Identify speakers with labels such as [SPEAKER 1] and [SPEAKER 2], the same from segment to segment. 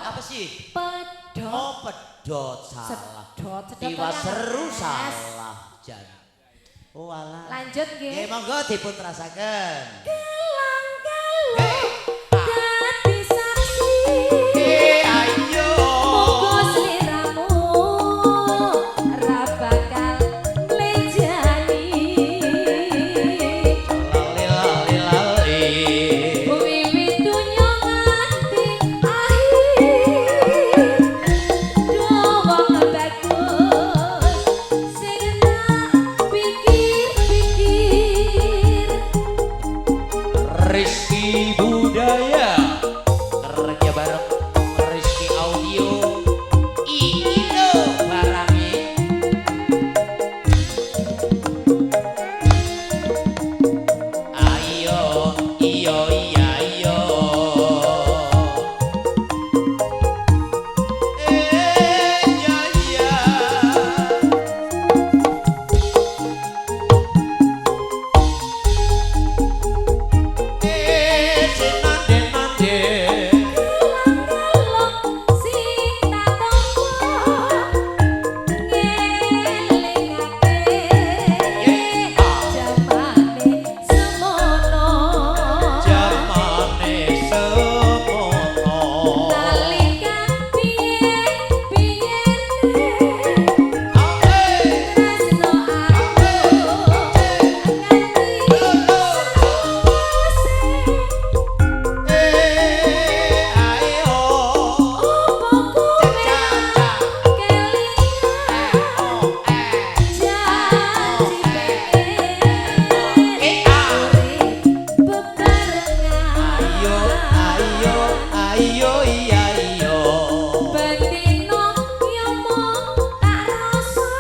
[SPEAKER 1] Apa sih?
[SPEAKER 2] Pedot.
[SPEAKER 1] Oh, pedot salah.
[SPEAKER 2] Sedot.
[SPEAKER 1] Iwa seru salah. Jan. Oh alah.
[SPEAKER 2] Lanjut nggih.
[SPEAKER 1] Nggih monggo dipun rasaken.
[SPEAKER 2] Gelang-gelang dadi saksi.
[SPEAKER 1] Ayo.
[SPEAKER 2] Monggo sliramu ra bakal lejani.
[SPEAKER 1] Lali.
[SPEAKER 2] Wiwit dunya nganti akhir. Dowo bagus sing tak pikir-pikir.
[SPEAKER 1] Rizky Budaya kerja bareng Rizky Audio ini loh barangnya. Ayo iyo iya iyo ya ya senande
[SPEAKER 2] Gelang-gelang sing tak tampa ngelingake jamane semono.
[SPEAKER 1] jamane semono
[SPEAKER 2] Nalika biyen-biyen tresno aku
[SPEAKER 1] ayo
[SPEAKER 2] opo kowe kelingan janji pengen bebarengan.
[SPEAKER 1] ayo iya iyo
[SPEAKER 2] Bendino nyomo tak rasa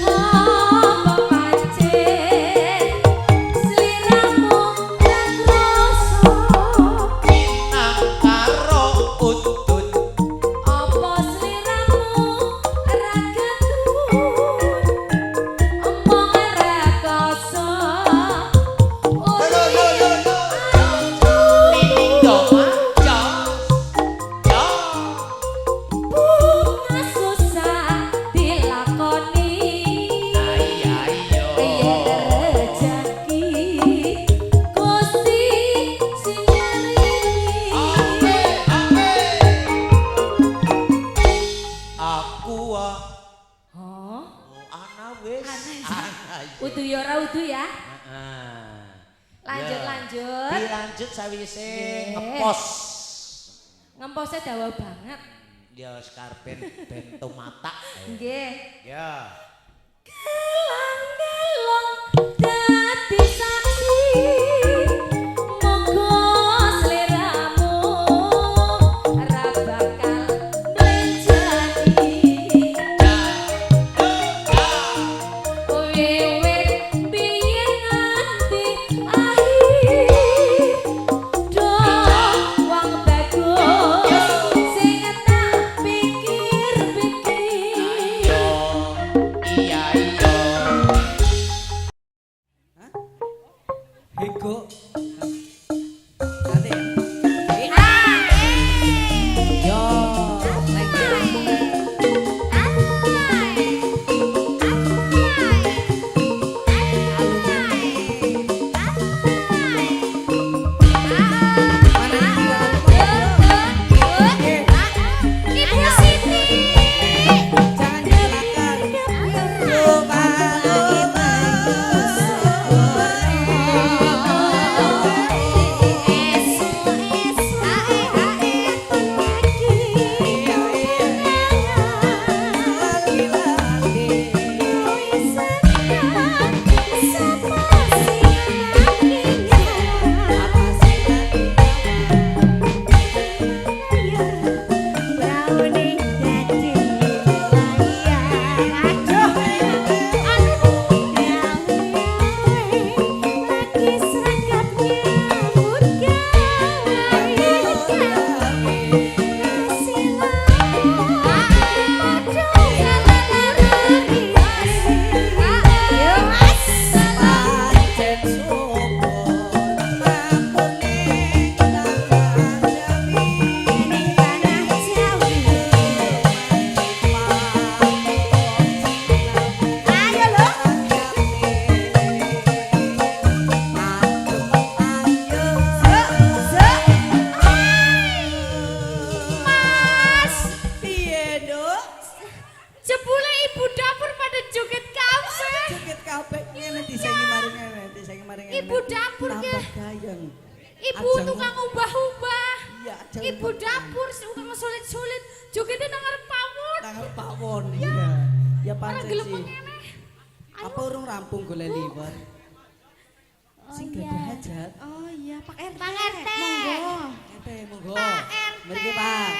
[SPEAKER 2] apa pancen sliramu ra krasa.
[SPEAKER 1] nang karo utut
[SPEAKER 2] Apa sliramu ra ketut omong ra kasa.
[SPEAKER 1] Nining dong
[SPEAKER 2] Bunga susah dilakoni.
[SPEAKER 1] ayo
[SPEAKER 2] Rezeki Gusti sing nyari.
[SPEAKER 1] aku
[SPEAKER 2] Oh,
[SPEAKER 1] ana wis
[SPEAKER 2] Ana
[SPEAKER 1] ana
[SPEAKER 2] udu ya ora udu ya. Lanjut
[SPEAKER 1] Ya.
[SPEAKER 2] lanjut.
[SPEAKER 1] dilanjut sawise
[SPEAKER 2] Nggih.
[SPEAKER 1] ngepos
[SPEAKER 2] Ngemposnya dawa banget.
[SPEAKER 1] ya skarpen bento mata
[SPEAKER 2] Nggih.
[SPEAKER 1] ya
[SPEAKER 2] Gelang-gelang dadi saksi. Monggo sliramu ra bakal mlenjani. Wiwit biyen nganti akhir. Doang bagus sing tak pikir-pikir.
[SPEAKER 1] iya iya
[SPEAKER 3] Hego. Yo,
[SPEAKER 2] Ibu Siti.
[SPEAKER 3] jangan dilakukan. Yo,
[SPEAKER 1] ajeng.
[SPEAKER 2] Ibu
[SPEAKER 1] Ajeng.
[SPEAKER 2] tukang ubah-ubah.
[SPEAKER 1] Iya, ajeng.
[SPEAKER 2] Ibu dapur tukang sulit-sulit. Jogetnya nang ngarep pawon.
[SPEAKER 1] Nang pawon iya. Ya
[SPEAKER 2] Ora
[SPEAKER 1] pancen
[SPEAKER 2] gelem
[SPEAKER 1] sih.
[SPEAKER 2] ngene.
[SPEAKER 1] Apa urung rampung golek liwat? Sing gadah hajat.
[SPEAKER 2] Oh iya, Pak RT.
[SPEAKER 3] Pak RT.
[SPEAKER 2] Monggo.
[SPEAKER 1] Ente monggo.
[SPEAKER 3] Pak RT.
[SPEAKER 1] Mriki, Pak.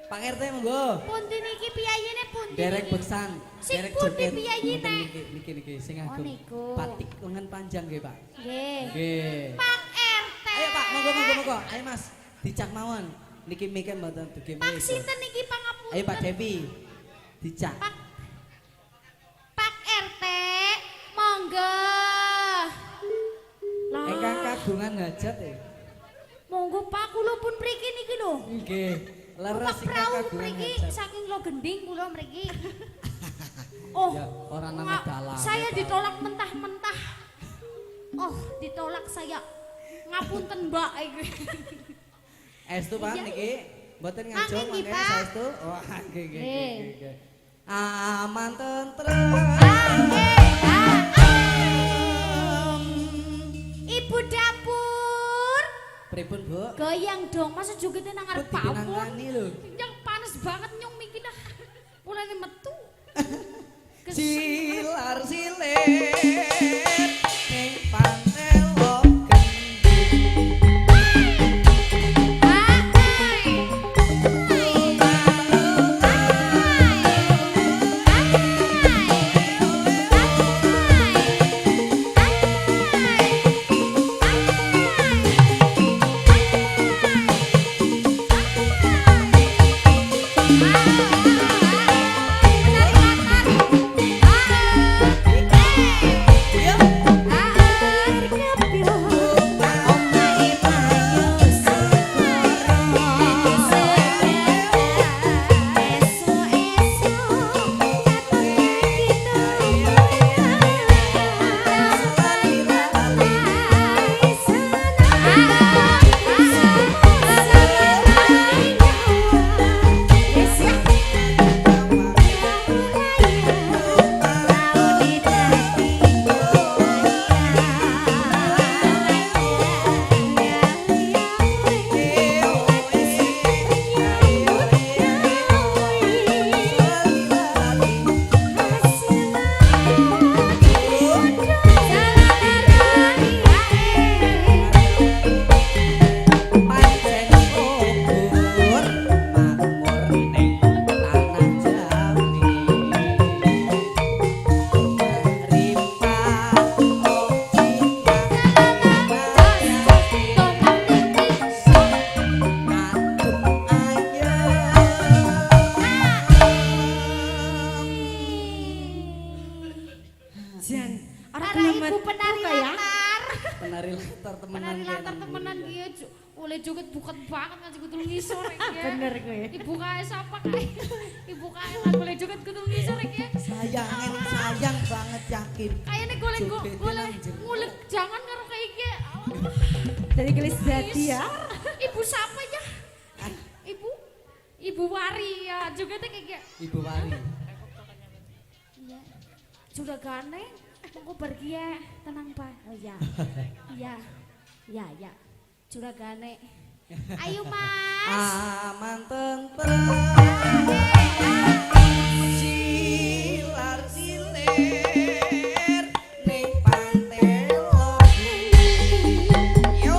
[SPEAKER 1] Pak RT monggo.
[SPEAKER 3] Pundi niki piyayine pundi?
[SPEAKER 1] Derek
[SPEAKER 3] niki?
[SPEAKER 1] beksan,
[SPEAKER 3] Sing
[SPEAKER 1] derek
[SPEAKER 3] pundi
[SPEAKER 1] joget.
[SPEAKER 3] piyayine?
[SPEAKER 1] Niki sing
[SPEAKER 3] Oh,
[SPEAKER 1] agung.
[SPEAKER 3] niku.
[SPEAKER 1] Batik lengan panjang nggih, Pak.
[SPEAKER 3] Nggih.
[SPEAKER 1] Nggih.
[SPEAKER 3] Pak RT.
[SPEAKER 1] Ayo Pak, monggo. Ayo Mas, dicak mawon. Niki mike mboten dugi
[SPEAKER 3] Pak
[SPEAKER 1] mike.
[SPEAKER 3] sinten niki pangapunten?
[SPEAKER 1] Ayo Pak Devi. Dicak.
[SPEAKER 3] Pak RT. Monggo.
[SPEAKER 2] Lah,
[SPEAKER 1] Engkang kagungan hajat e.
[SPEAKER 3] Monggo Pak kula pun mriki niki lho.
[SPEAKER 1] Nggih. Leres
[SPEAKER 3] Pak
[SPEAKER 1] sing
[SPEAKER 3] prau
[SPEAKER 1] kagungan
[SPEAKER 3] mriki
[SPEAKER 1] hajat.
[SPEAKER 3] saking lo gending kula mriki. Oh,
[SPEAKER 1] Ya, ora nang
[SPEAKER 3] nga-
[SPEAKER 1] dalan.
[SPEAKER 3] saya ditolak mentah-mentah. Oh, ditolak saya. Ngapunten Mbak iki.
[SPEAKER 1] Estu Pak
[SPEAKER 3] Iya.
[SPEAKER 1] niki mboten
[SPEAKER 3] Amin,
[SPEAKER 1] ngajong
[SPEAKER 3] nggih,
[SPEAKER 1] mangke
[SPEAKER 3] Pak.
[SPEAKER 1] saestu. Oh, nggih
[SPEAKER 3] Nggih.
[SPEAKER 1] nggih. Aman tentrem.
[SPEAKER 3] Ibu dapur.
[SPEAKER 1] Pripun, Bu?
[SPEAKER 3] Goyang dong, masa jogetnya nang ngarep
[SPEAKER 1] Kok
[SPEAKER 3] pawon.
[SPEAKER 1] digenangani lho.
[SPEAKER 3] Yang panas banget nyong mikir dah. Mulane metu.
[SPEAKER 1] Silar silir ning pantelo gending. Pancen subur makmur ning tanah Jawi. Rimpah ngadem ayem.
[SPEAKER 2] Jan, ora
[SPEAKER 3] Para
[SPEAKER 2] gelem
[SPEAKER 3] ibu penari
[SPEAKER 2] metu ya.
[SPEAKER 3] latar.
[SPEAKER 1] Penari latar temenan.
[SPEAKER 3] Penari
[SPEAKER 1] kayak
[SPEAKER 3] latar
[SPEAKER 1] nang
[SPEAKER 3] temenan
[SPEAKER 1] buri.
[SPEAKER 3] dia oleh joget buket banget ngasih kutul ngisor ya.
[SPEAKER 2] Bener kowe.
[SPEAKER 3] Ibu kaya siapa kaya? Ibu kaya lah boleh joget kutul ngisor ya.
[SPEAKER 1] Sayang banget yakin.
[SPEAKER 3] Kayaknya golek
[SPEAKER 1] Jogetnya
[SPEAKER 3] golek
[SPEAKER 1] nang jero.
[SPEAKER 3] ngulik jangan karo kayak gini.
[SPEAKER 2] Dari gelis jadi ya.
[SPEAKER 3] Ibu siapa ya? Ibu? Ibu Wari ya, jogetnya kayak gini.
[SPEAKER 1] Ibu Wari.
[SPEAKER 3] Iya. Sudah gane, mau pergi ya, tenang Pak. Oh iya. Iya. Iya, iya. Sudah gane. Ayo Mas.
[SPEAKER 1] Aman tentrem silar silir ning pantelo yo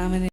[SPEAKER 1] amin.